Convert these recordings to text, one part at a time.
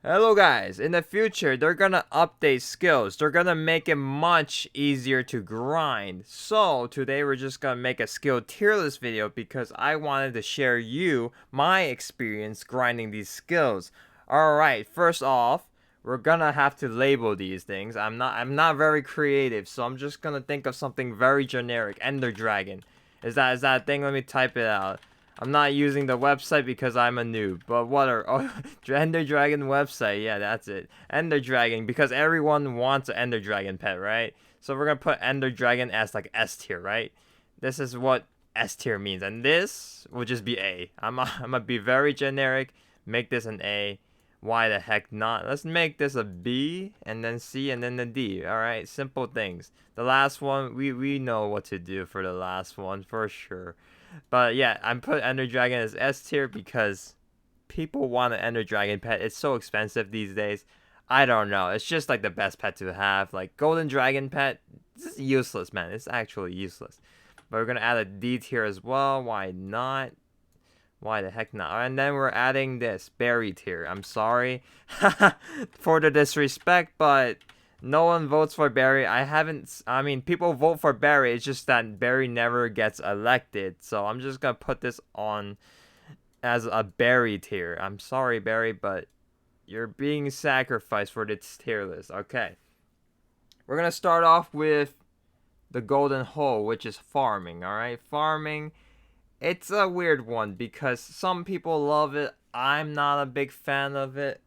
Hello guys, in the future they're gonna update skills. They're gonna make it much easier to grind. So today we're just gonna make a skill tier list video because I wanted to share you my experience grinding these skills. Alright, first off, we're gonna have to label these things. I'm not very creative, so I'm just gonna think of something very generic. Ender Dragon. Is that a thing? Let me type it out. I'm not using the website because I'm a noob, but whatever. Oh, Ender Dragon website, yeah, that's it. Ender Dragon, because everyone wants an Ender Dragon pet, right? So we're gonna put Ender Dragon as like S tier, right? This is what S tier means, and this will just be A. I'm gonna be very generic, make this an A. Why the heck not? Let's make this a B, and then C, and then the D, alright? Simple things. The last one, we know what to do for the last one, for sure. But yeah, I'm put Ender Dragon as S tier because people want an Ender Dragon pet. It's so expensive these days. I don't know. It's just like the best pet to have. Like Golden Dragon pet, this is useless, man. It's actually useless. But we're gonna add a D tier as well. Why not? Why the heck not? And then we're adding this berry tier. I'm sorry for the disrespect, but no one votes for Barry. I mean, people vote for Barry. It's just that Barry never gets elected. So I'm just going to put this on as a Barry tier. I'm sorry, Barry, but you're being sacrificed for this tier list. Okay. We're going to start off with the golden hole, which is farming. All right. Farming. It's a weird one because some people love it. I'm not a big fan of it.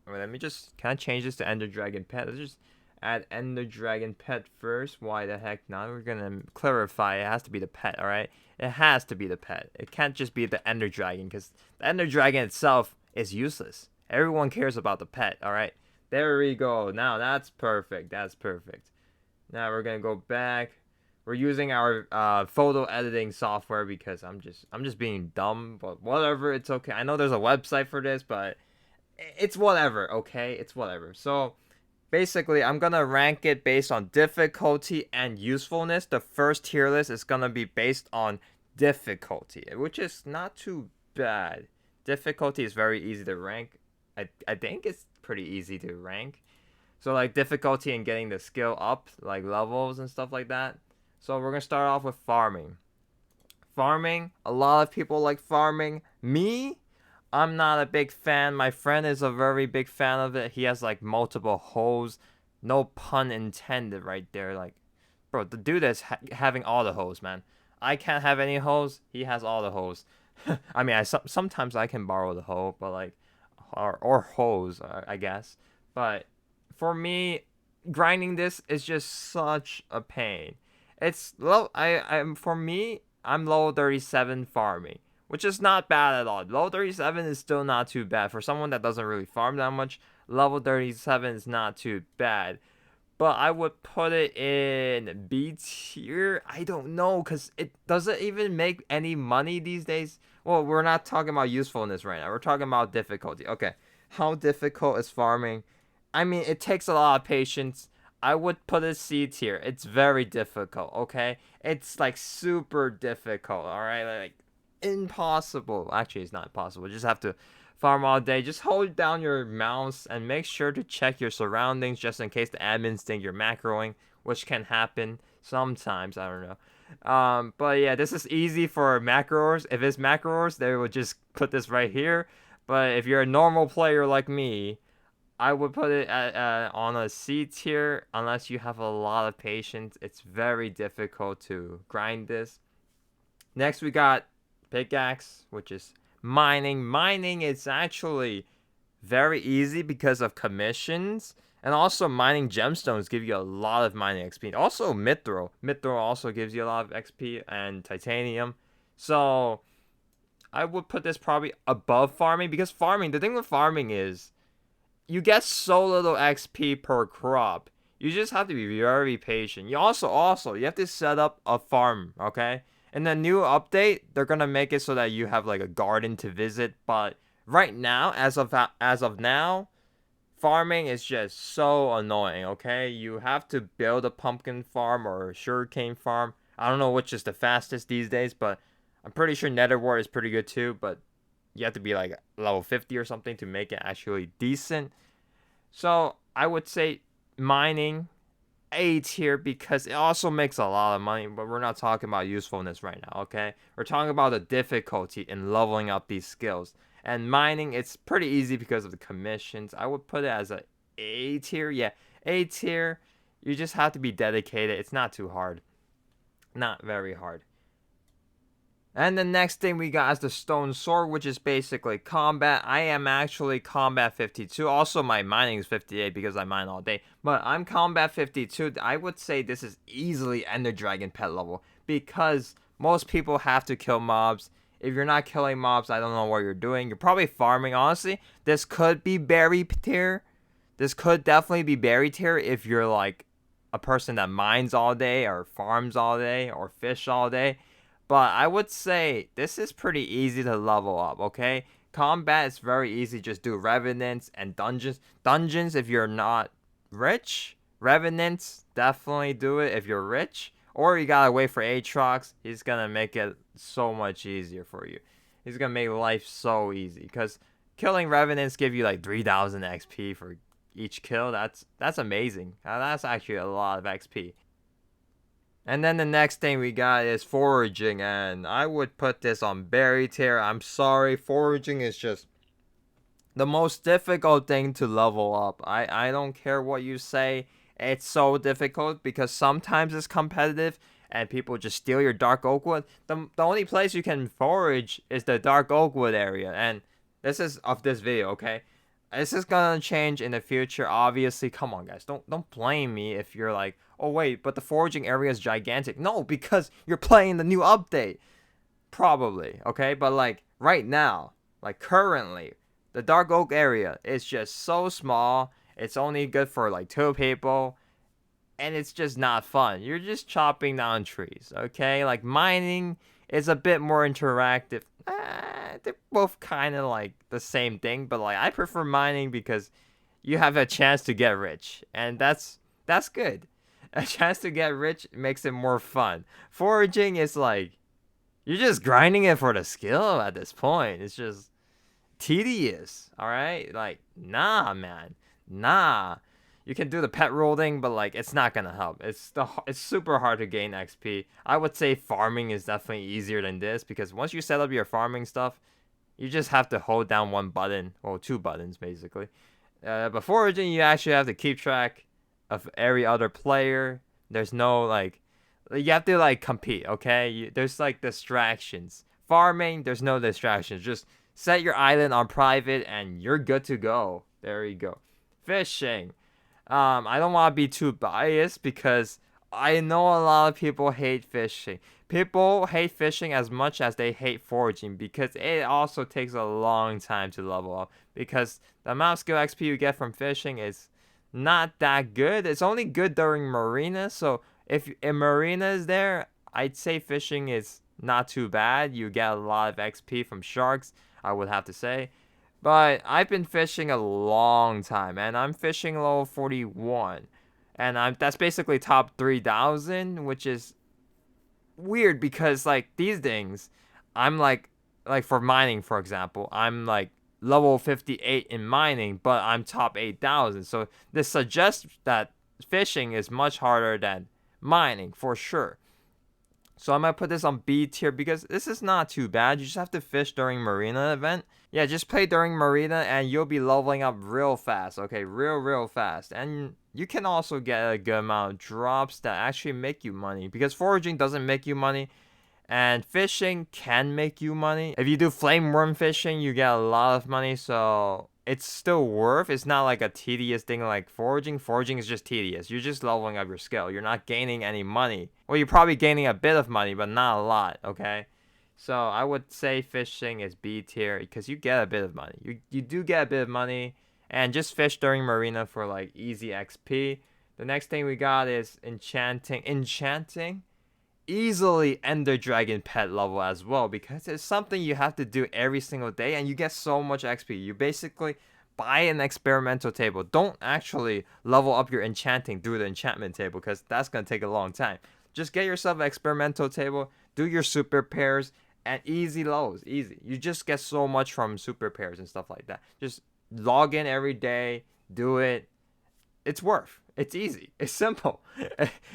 Wait, let me just, can I change this to Ender Dragon Pet? Let's just add Ender Dragon Pet first. Why the heck not? We're gonna clarify. It has to be the pet, alright? It has to be the pet. It can't just be the Ender Dragon because the Ender Dragon itself is useless. Everyone cares about the pet, alright? There we go. Now that's perfect. That's perfect. Now we're gonna go back. We're using our photo editing software because I'm just being dumb, but whatever, it's okay. I know there's a website for this, but it's whatever, okay? It's whatever. So basically, I'm gonna rank it based on difficulty and usefulness. The first tier list is gonna be based on difficulty, which is not too bad. Difficulty is very easy to rank. I think it's pretty easy to rank. So like difficulty and getting the skill up, like levels and stuff like that. So we're gonna start off with farming. Farming, a lot of people like farming. Me, I'm not a big fan. My friend is a very big fan of it. He has like multiple holes. No pun intended right there. Like, bro, the dude is having all the holes, man. I can't have any holes. He has all the holes. I mean, sometimes I can borrow the hole, but like, or holes, I guess. But for me, grinding this is just such a pain. It's low. I'm for me. I'm level 37 farming, which is not bad at all. Level 37 is still not too bad for someone that doesn't really farm that much. Level 37 is not too bad, but I would put it in B tier. I don't know because it doesn't even make any money these days. Well, we're not talking about usefulness right now. We're talking about difficulty. Okay, how difficult is farming? I mean, it takes a lot of patience. I would put it C tier. It's very difficult, okay? It's like super difficult, alright? Like impossible. Actually, it's not possible. You just have to farm all day. Just hold down your mouse and make sure to check your surroundings just in case the admins think you're macroing, which can happen sometimes. I don't know. But yeah, this is easy for macros. If it's macros, they would just put this right here. But if you're a normal player like me, I would put it on a C tier unless you have a lot of patience. It's very difficult to grind this. Next, we got pickaxe, which is mining. Mining is actually very easy because of commissions. And also mining gemstones give you a lot of mining XP. Also mithril. Mithril also gives you a lot of XP and titanium. So I would put this probably above farming because farming, the thing with farming is you get so little XP per crop. You just have to be very patient. You also you have to set up a farm, okay? In the new update, they're gonna make it so that you have like a garden to visit. But right now, as of now, farming is just so annoying. Okay, you have to build a pumpkin farm or a sugarcane farm. I don't know which is the fastest these days, but I'm pretty sure Nether Wart is pretty good too. But you have to be like level 50 or something to make it actually decent. So I would say mining A tier because it also makes a lot of money, but we're not talking about usefulness right now, okay? We're talking about the difficulty in leveling up these skills. And mining, it's pretty easy because of the commissions. I would put it as A tier. Yeah, A tier. You just have to be dedicated. It's not too hard. Not very hard. And the next thing we got is the stone sword, which is basically combat. I am actually combat 52. Also, my mining is 58 because I mine all day. But I'm combat 52. I would say this is easily Ender Dragon pet level because most people have to kill mobs. If you're not killing mobs, I don't know what you're doing. You're probably farming, honestly. This could be berry tier. This could definitely be berry tier if you're like a person that mines all day or farms all day or fish all day. But I would say this is pretty easy to level up, okay? Combat is very easy. Just do Revenants and Dungeons. Dungeons if you're not rich. Revenants, definitely do it if you're rich. Or you gotta wait for Aatrox. He's gonna make it so much easier for you. He's gonna make life so easy. Because killing Revenants give you like 3,000 XP for each kill. That's amazing. That's actually a lot of XP. And then the next thing we got is foraging, and I would put this on berry tier. I'm sorry, foraging is just the most difficult thing to level up. I don't care what you say. It's so difficult because sometimes it's competitive and people just steal your dark oak wood. The only place you can forage is the dark oak wood area, and this is of this video, okay? This is gonna change in the future, obviously. Come on, guys. Don't blame me if you're like, oh wait, but the foraging area is gigantic. No, because you're playing the new update. Probably, okay? But like right now, like currently, the Dark Oak area is just so small. It's only good for like 2 people. And it's just not fun. You're just chopping down trees, okay? Like mining is a bit more interactive. They're both kind of like the same thing, but like I prefer mining because you have a chance to get rich, and that's good. A chance to get rich makes it more fun. Foraging is like you're just grinding it for the skill at this point. It's just tedious, all right? Like nah, man, nah. You can do the pet rolling, but like it's not gonna help. It's super hard to gain XP. I would say farming is definitely easier than this because once you set up your farming stuff, you just have to hold down one button, well 2 buttons basically. But foraging, you actually have to keep track of every other player. There's no like, you have to like compete, okay? There's like distractions. Farming, there's no distractions. Just set your island on private and you're good to go. There you go. Fishing. I don't want to be too biased because I know a lot of people hate fishing. People hate fishing as much as they hate foraging because it also takes a long time to level up because the amount of skill XP you get from fishing is not that good. It's only good during marina, so if marina is there, I'd say fishing is not too bad. You get a lot of XP from sharks, I would have to say. But I've been fishing a long time, and I'm fishing level 41. And that's basically top 3,000, which is weird because, like, these things, I'm like for mining, for example, I'm like level 58 in mining, but I'm top 8,000. So this suggests that fishing is much harder than mining, for sure. So I might put this on B tier because this is not too bad. You just have to fish during marina event. Yeah, just play during marina and you'll be leveling up real fast. Okay, real fast. And you can also get a good amount of drops that actually make you money because foraging doesn't make you money and fishing can make you money. If you do flame worm fishing, you get a lot of money, so it's still worth. It's not like a tedious thing like foraging. Foraging is just tedious. You're just leveling up your skill. You're not gaining any money. Well, you're probably gaining a bit of money, but not a lot, okay? So I would say fishing is B tier because you get a bit of money. You do get a bit of money, and just fish during marina for like easy XP. The next thing we got is enchanting. Enchanting? Easily Ender Dragon pet level as well because it's something you have to do every single day and you get so much XP. You basically buy an experimental table. Don't actually level up your enchanting through the enchantment table because that's going to take a long time. Just get yourself an experimental table, do your super pairs, And easy lows, easy. You just get so much from super pairs and stuff like that. Just log in every day, do it. It's worth. It's easy. It's simple.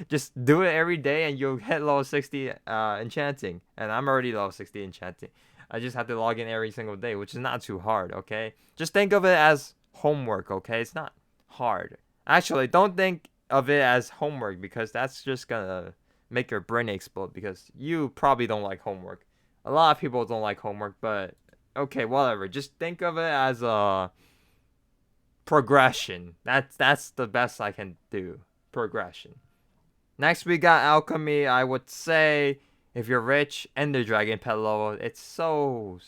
Just do it every day and you'll hit level 60 enchanting. And I'm already level 60 enchanting. I just have to log in every single day, which is not too hard, okay? Just think of it as homework, okay? It's not hard. Actually, don't think of it as homework because that's just gonna make your brain explode because you probably don't like homework. A lot of people don't like homework, but okay, whatever. Just think of it as a progression. That's the best I can do. Progression. Next we got alchemy. I would say if you're rich, Ender Dragon pet level. It's so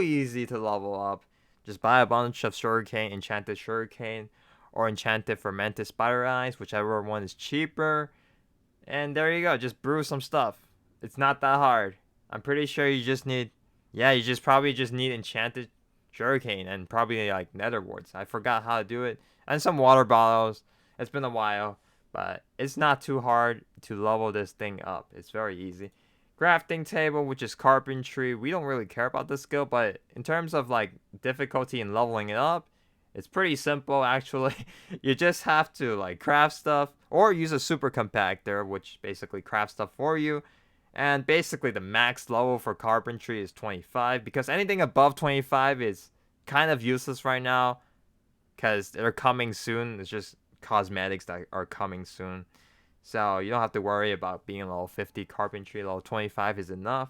easy to level up. Just buy a bunch of sugarcane, enchanted sugarcane, or enchanted fermented spider eyes, whichever one is cheaper. And there you go. Just brew some stuff. It's not that hard. I'm pretty sure you just need, yeah, you just probably just need enchanted sugarcane and probably like nether warts. I forgot how to do it. And some water bottles. It's been a while, but it's not too hard to level this thing up. It's very easy. Crafting table, which is carpentry. We don't really care about this skill, but in terms of like difficulty and leveling it up, it's pretty simple actually. You just have to like craft stuff or use a super compactor, which basically crafts stuff for you. And basically the max level for carpentry is 25 because anything above 25 is kind of useless right now because they're coming soon. It's just cosmetics that are coming soon. So you don't have to worry about being level 50 carpentry. Level 25 is enough.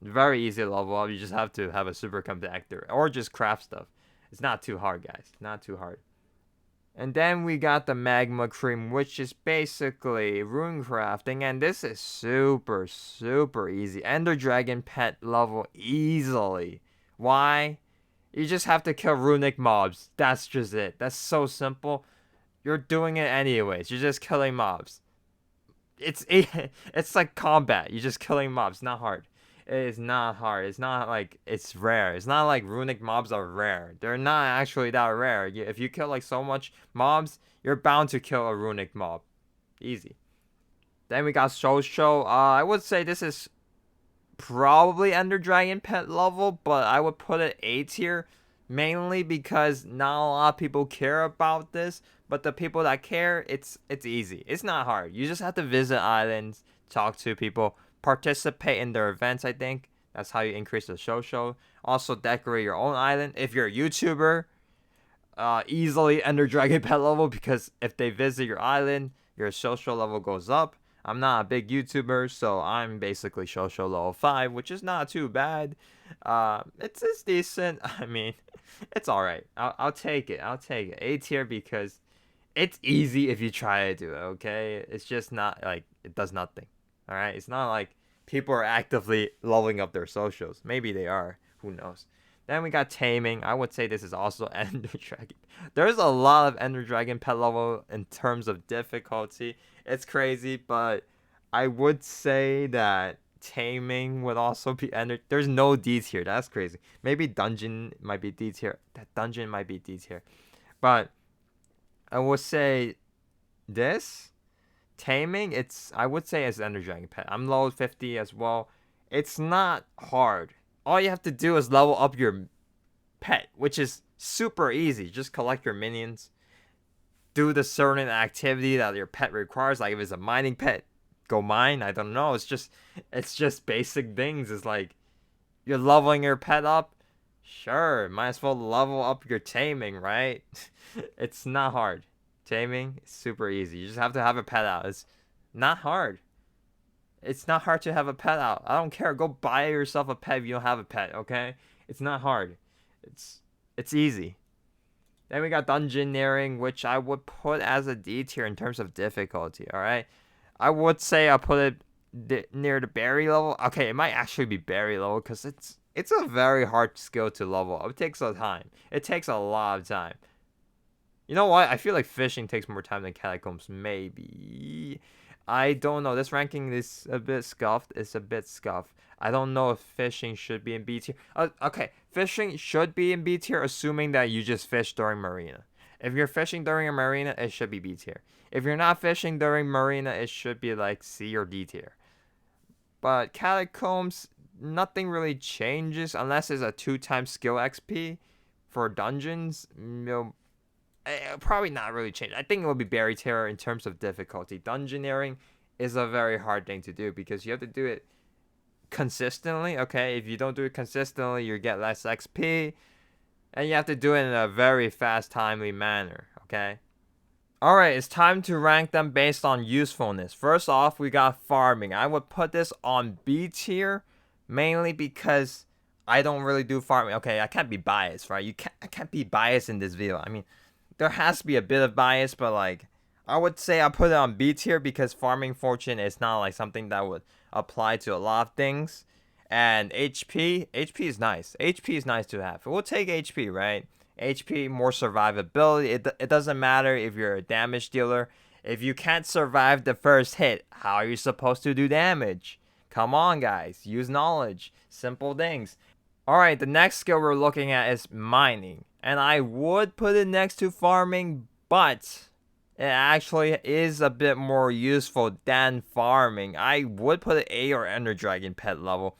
Very easy to level up. You just have to have a super compactor or just craft stuff. It's not too hard, guys. Not too hard. And then we got the magma cream, which is basically rune crafting. And this is super easy. Ender Dragon pet level easily. Why? You just have to kill runic mobs. That's just it. That's so simple. You're doing it anyways. You're just killing mobs. It's like combat. You're just killing mobs. Not hard. It is not hard. It's not like it's rare. It's not like runic mobs are rare. They're not actually that rare. If you kill like so much mobs, you're bound to kill a runic mob. Easy. Then we got Shosho. I would say this is probably Ender Dragon pet level, but I would put it A tier mainly because not a lot of people care about this. But the people that care, it's easy. It's not hard. You just have to visit islands, talk to people, participate in their events, I think. That's how you increase the Shosho. Also decorate your own island. If you're a YouTuber, easily Ender Dragon pet level because if they visit your island, your Shosho level goes up. I'm not a big YouTuber, so I'm basically Shosho level 5, which is not too bad. It's decent. I mean, it's alright. I'll take it. I'll take it. A tier because it's easy if you try to do it, okay? It's just not like it does nothing. Alright? It's not like people are actively leveling up their socials. Maybe they are. Who knows? Then we got Taming. I would say this is also Ender Dragon. There's a lot of Ender Dragon pet level in terms of difficulty. It's crazy, but I would say that Taming would also be Ender. There's no D tier. That's crazy. Maybe Dungeon might be D tier. That Dungeon might be D tier. But I would say this Taming, I would say it's Ender Dragon pet. I'm level 50 as well. It's not hard. All you have to do is level up your pet, which is super easy. Just collect your minions. Do the certain activity that your pet requires. Like if it's a mining pet, go mine. I don't know. It's just basic things. It's like you're leveling your pet up. Sure, might as well level up your taming, right? It's not hard. Taming is super easy. You just have to have a pet out. It's not hard. It's not hard to have a pet out. I don't care. Go buy yourself a pet if you don't have a pet, okay? It's not hard. It's easy. Then we got Dungeoneering, which I would put as a D tier in terms of difficulty, alright? I would say I'll put it near the berry level. Okay, it might actually be berry level because it's a very hard skill to level up. It takes a time. It takes a lot of time. You know what? I feel like fishing takes more time than catacombs. Maybe. I don't know. This ranking is a bit scuffed. It's a bit scuffed. I don't know if fishing should be in B tier. Okay, fishing should be in B tier, assuming that you just fish during marina. If you're fishing during a marina, it should be B tier. If you're not fishing during marina, it should be like C or D tier. But catacombs, nothing really changes unless it's a 2 times skill XP for dungeons. Probably not really change. I think it will be Berry Terror in terms of difficulty. Dungeoneering is a very hard thing to do because you have to do it consistently. Okay, if you don't do it consistently, you get less XP, and you have to do it in a very fast, timely manner. Okay. Alright, it's time to rank them based on usefulness. First off, we got farming. I would put this on B tier, mainly because I don't really do farming. Okay, I can't be biased, right? I can't be biased in this video. I mean, there has to be a bit of bias, but like, I would say I put it on B tier because farming fortune is not like something that would apply to a lot of things. And HP is nice. HP is nice to have. We'll take HP, right? HP, more survivability. It doesn't matter if you're a damage dealer. If you can't survive the first hit, how are you supposed to do damage? Come on, guys. Use knowledge. Simple things. Alright, the next skill we're looking at is mining. And I would put it next to farming, but it actually is a bit more useful than farming. I would put it A or Ender Dragon pet level.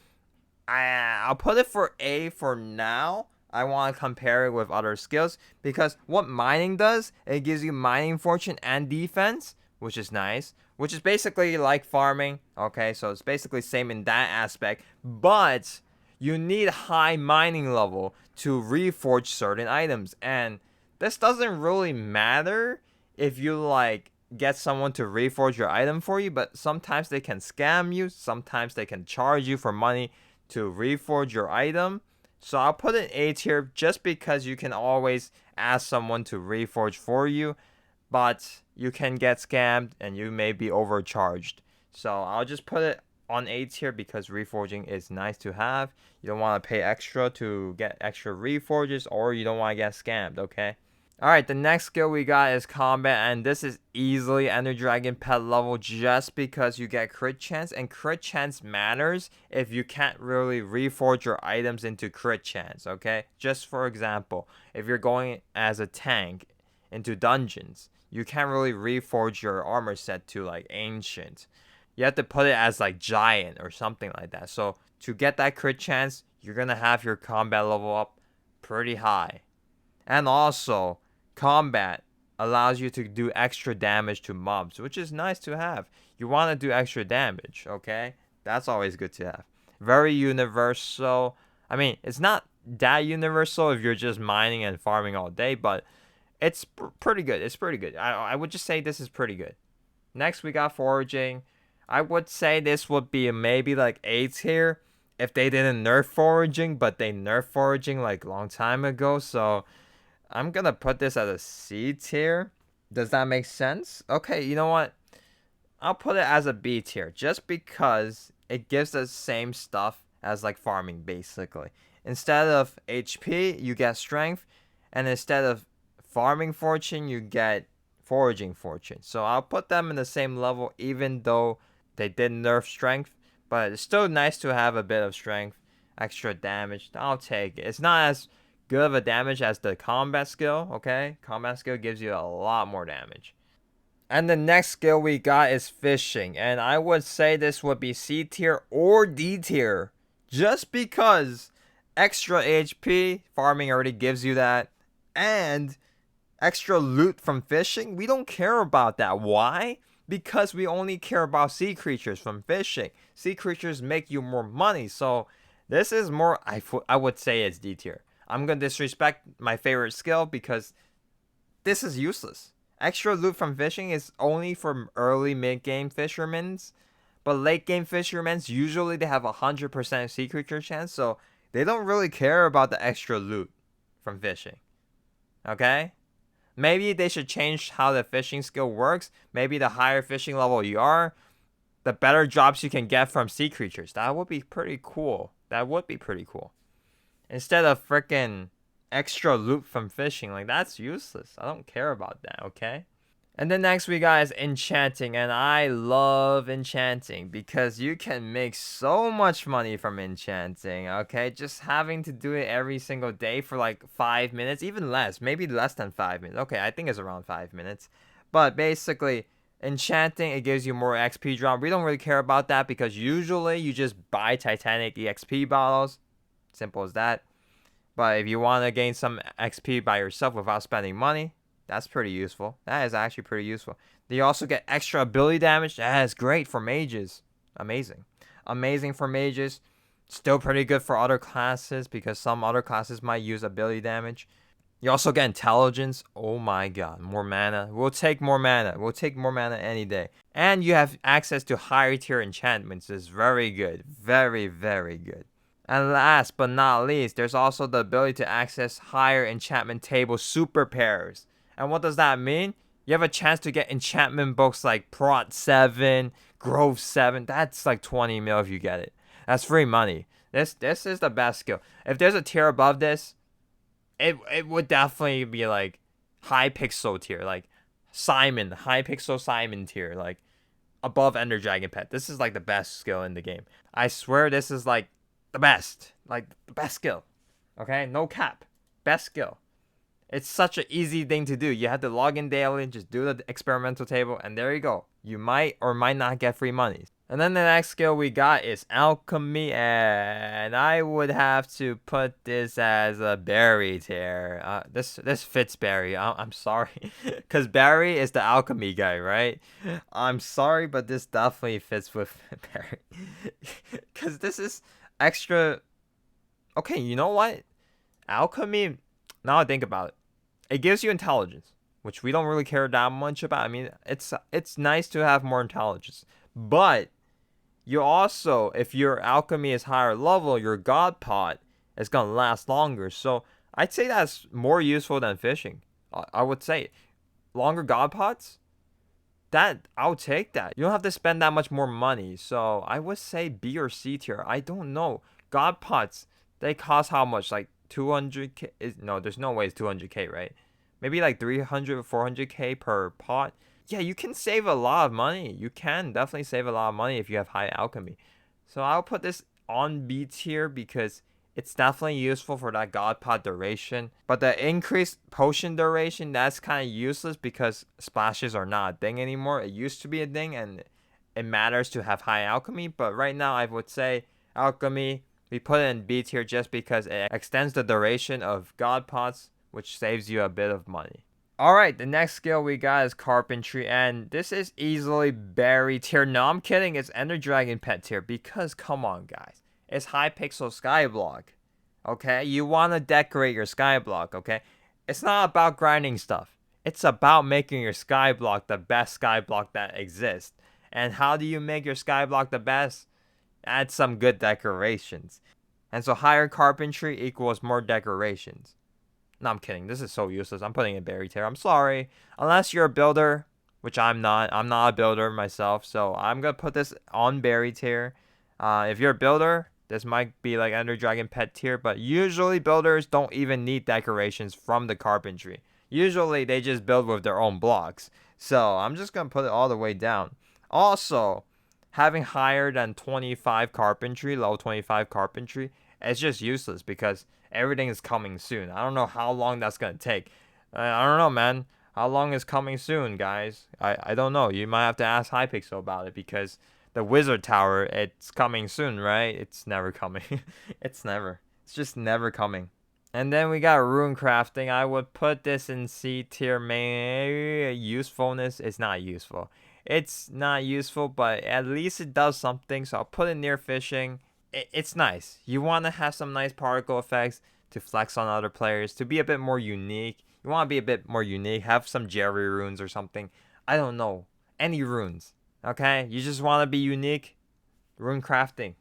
I'll put it for A for now. I want to compare it with other skills because what mining does, it gives you mining fortune and defense, which is nice, which is basically like farming. Okay, so it's basically same in that aspect, but you need high mining level to reforge certain items, and this doesn't really matter if you like get someone to reforge your item for you, but sometimes they can scam you, sometimes they can charge you for money to reforge your item. So I'll put it A tier just because you can always ask someone to reforge for you, but you can get scammed and you may be overcharged. So I'll just put it on A tier because reforging is nice to have. You don't want to pay extra to get extra reforges, or you don't want to get scammed, okay? Alright, the next skill we got is combat, and this is easily Ender Dragon pet level just because you get crit chance, and crit chance matters if you can't really reforge your items into crit chance, okay? Just for example, if you're going as a tank into dungeons, you can't really reforge your armor set to like ancient. You have to put it as like giant or something like that. So to get that crit chance, you're gonna have your combat level up pretty high. And also, combat allows you to do extra damage to mobs, which is nice to have. You want to do extra damage, okay? That's always good to have. Very universal. I mean, it's not that universal if you're just mining and farming all day, but it's pretty good. It's pretty good. I would just say this is pretty good. Next, we got foraging. I would say this would be maybe like A tier if they didn't nerf foraging, but they nerfed foraging like a long time ago, so I'm gonna put this as a C tier. Does that make sense? Okay, you know what? I'll put it as a B tier just because it gives the same stuff as like farming basically. Instead of HP, you get strength, and instead of farming fortune, you get foraging fortune. So I'll put them in the same level even though they did nerf strength, but it's still nice to have a bit of strength, extra damage. I'll take it. It's not as good of a damage as the combat skill, okay? Combat skill gives you a lot more damage. And the next skill we got is fishing, and I would say this would be C tier or D tier just because extra HP, farming already gives you that, and extra loot from fishing, we don't care about that. Why? Because we only care about sea creatures from fishing. Sea creatures make you more money, so this is more, I would say it's D tier. I'm going to disrespect my favorite skill because this is useless. Extra loot from fishing is only for early mid-game fishermen, but late-game fishermen, usually they have 100% sea creature chance, so they don't really care about the extra loot from fishing. Okay? Maybe they should change how the fishing skill works. Maybe the higher fishing level you are, the better drops you can get from sea creatures. That would be pretty cool. That would be pretty cool. Instead of freaking extra loot from fishing, like that's useless. I don't care about that, okay? And then next we got is enchanting, and I love enchanting because you can make so much money from enchanting, okay? Just having to do it every single day for like 5 minutes, even less, maybe less than 5 minutes. Okay, I think it's around 5 minutes. But basically, Enchanting, it gives you more XP drop. We don't really care about that because usually you just buy Titanic EXP bottles. Simple as that. But if you want to gain some XP by yourself without spending money, that's pretty useful. That is actually pretty useful. You also get extra ability damage. That is great for mages. Amazing. Amazing for mages. Still pretty good for other classes because some other classes might use ability damage. You also get intelligence. Oh my god, more mana. We'll take more mana. We'll take more mana any day. And you have access to higher tier enchantments. It's very good. Very, very good. And last but not least, there's also the ability to access higher enchantment table super pairs. And what does that mean? You have a chance to get enchantment books like Prot 7, Grove 7. That's like 20 mil if you get it. That's free money. This is the best skill. If there's a tier above this, it would definitely be like Hypixel tier, like Hypixel Simon tier, like above Ender Dragon Pet. This is like the best skill in the game. I swear this is like the best skill. Okay, no cap, best skill. It's such an easy thing to do. You have to log in daily, just do the experimental table, and there you go. You might or might not get free money. And then the next skill we got is Alchemy, and I would have to put this as a Berry tier. This fits Berry. I'm sorry, because Berry is the Alchemy guy, right? I'm sorry, but this definitely fits with Berry, because this is extra. Okay, you know what? Alchemy. Now I think about it. It gives you intelligence, which we don't really care that much about. I mean, it's nice to have more intelligence. But you also, if your alchemy is higher level, your god pot is going to last longer. So I'd say that's more useful than fishing. I would say longer god pots, that I'll take that. You don't have to spend that much more money. So I would say B or C tier. I don't know. God pots, they cost how much? Like 200k? No, there's no way it's 200k, right? Maybe like 300, 400k per pot. Yeah, you can save a lot of money. You can definitely save a lot of money if you have high alchemy. So I'll put this on B tier because it's definitely useful for that god pot duration. But the increased potion duration, that's kind of useless because splashes are not a thing anymore. It used to be a thing and it matters to have high alchemy. But right now I would say alchemy, we put it in B tier just because it extends the duration of god pots, which saves you a bit of money. Alright, the next skill we got is Carpentry, and this is easily Berry tier. No, I'm kidding, it's Ender Dragon Pet tier, because come on guys, it's Hypixel Skyblock, okay? You want to decorate your Skyblock, okay? It's not about grinding stuff. It's about making your Skyblock the best Skyblock that exists. And how do you make your Skyblock the best? Add some good decorations. And so higher Carpentry equals more decorations. No, I'm kidding. This is so useless. I'm putting in Berry tier. I'm sorry. Unless you're a builder, which I'm not. I'm not a builder myself. So I'm going to put this on Berry tier. If you're a builder, this might be like Ender Dragon Pet tier. But usually builders don't even need decorations from the Carpentry. Usually they just build with their own blocks. So I'm just going to put it all the way down. Also, having higher than 25 Carpentry, level 25 Carpentry, it's just useless because everything is coming soon. I don't know how long that's going to take. I don't know, man. How long is coming soon, guys? I don't know. You might have to ask Hypixel about it because the Wizard Tower, it's coming soon, right? It's never coming. It's just never coming. And then we got rune crafting. I would put this in C tier. Maybe usefulness is not useful. It's not useful, but at least it does something. So I'll put it near fishing. It's nice. You want to have some nice particle effects to flex on other players, to be a bit more unique. You want to be a bit more unique. Have some Jerry runes or something. I don't know. Any runes. Okay? You just want to be unique. Rune crafting.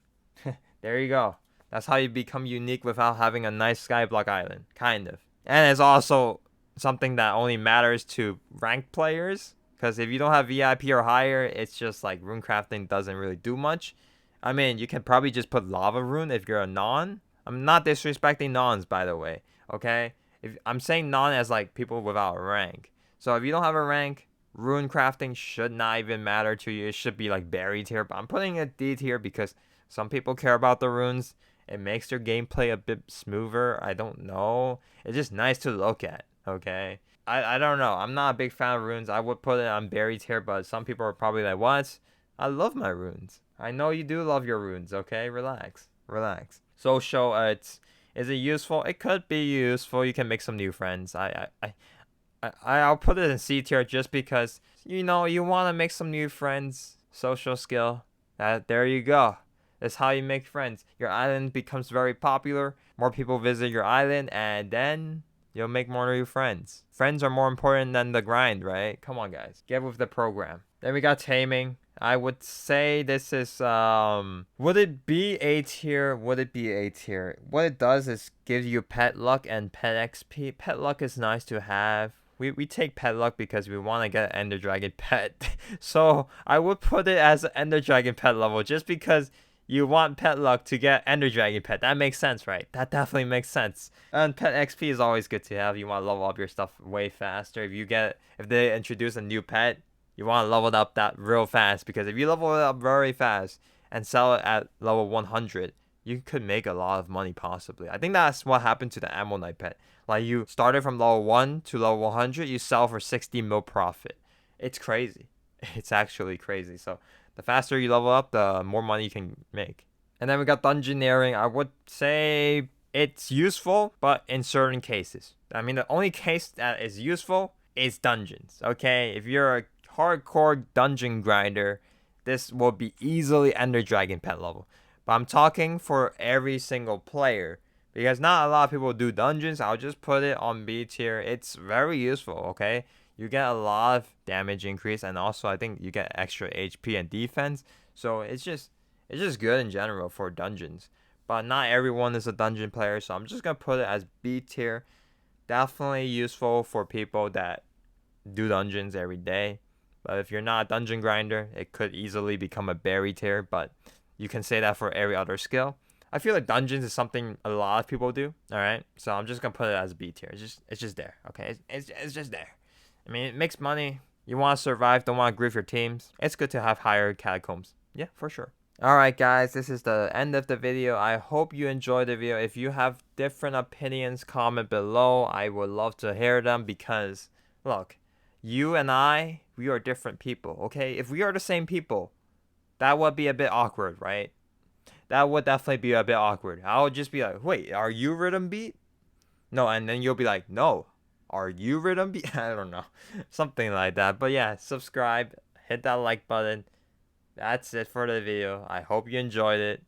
There you go. That's how you become unique without having a nice Skyblock island. Kind of. And it's also something that only matters to ranked players. Because if you don't have VIP or higher, it's just like rune crafting doesn't really do much. I mean, you can probably just put lava rune if you're a non. I'm not disrespecting nons, by the way. Okay? If I'm saying non as like people without a rank. So if you don't have a rank, rune crafting should not even matter to you. It should be like Berry tier. But I'm putting it D tier because some people care about the runes. It makes their gameplay a bit smoother. I don't know. It's just nice to look at. Okay? I don't know. I'm not a big fan of runes. I would put it on berry tier, but some people are probably like, what? I love my runes. I know you do love your runes, okay? Relax. Relax. Social, is it useful? It could be useful. You can make some new friends. I'll put it in C tier just because, you know, you want to make some new friends. Social skill. There you go. That's how you make friends. Your island becomes very popular. More people visit your island, and then you'll make more new friends. Friends are more important than the grind, right? Come on, guys. Get with the program. Then we got taming. I would say this is, would it be A tier? Would it be A tier? What it does is gives you pet luck and pet XP. Pet luck is nice to have. We take pet luck because we want to get Ender Dragon pet. So I would put it as an Ender Dragon pet level just because you want pet luck to get Ender Dragon pet. That makes sense, right? That definitely makes sense. And pet XP is always good to have. You want to level up your stuff way faster. If they introduce a new pet, you want to level it up that real fast, because if you level it up very fast and sell it at level 100, you could make a lot of money possibly. I think that's what happened to the Ammo Knight pet. Like, you started from level 1 to level 100, you sell for 60 mil profit. It's crazy. It's actually crazy. So the faster you level up, the more money you can make. And then we got dungeoneering. I would say it's useful, but in certain cases. I mean, the only case that is useful is dungeons, okay? If you're a hardcore dungeon grinder, this will be easily Ender Dragon pet level. But I'm talking for every single player, because not a lot of people do dungeons. I'll just put it on B tier. It's very useful, okay? You get a lot of damage increase, and also I think you get extra HP and defense. So it's just good in general for dungeons. But not everyone is a dungeon player, so I'm just gonna put it as B tier. Definitely useful for people that do dungeons every day. But if you're not a dungeon grinder, it could easily become a berry tier. But you can say that for every other skill. I feel like dungeons is something a lot of people do. All right, so I'm just gonna put it as B tier. It's just there. Okay, it's just there. I mean, it makes money. You want to survive, don't want to grief your teams. It's good to have higher catacombs. Yeah, for sure. Alright guys, this is the end of the video. I hope you enjoyed the video. If you have different opinions, comment below. I would love to hear them, because, look, you and I, we are different people, okay? If we are the same people, that would be a bit awkward, right? That would definitely be a bit awkward. I would just be like, wait, are you RythemBeat? No, and then you'll be like, no, are you RythemBeat? I don't know. Something like that. But yeah, subscribe, hit that like button. That's it for the video. I hope you enjoyed it.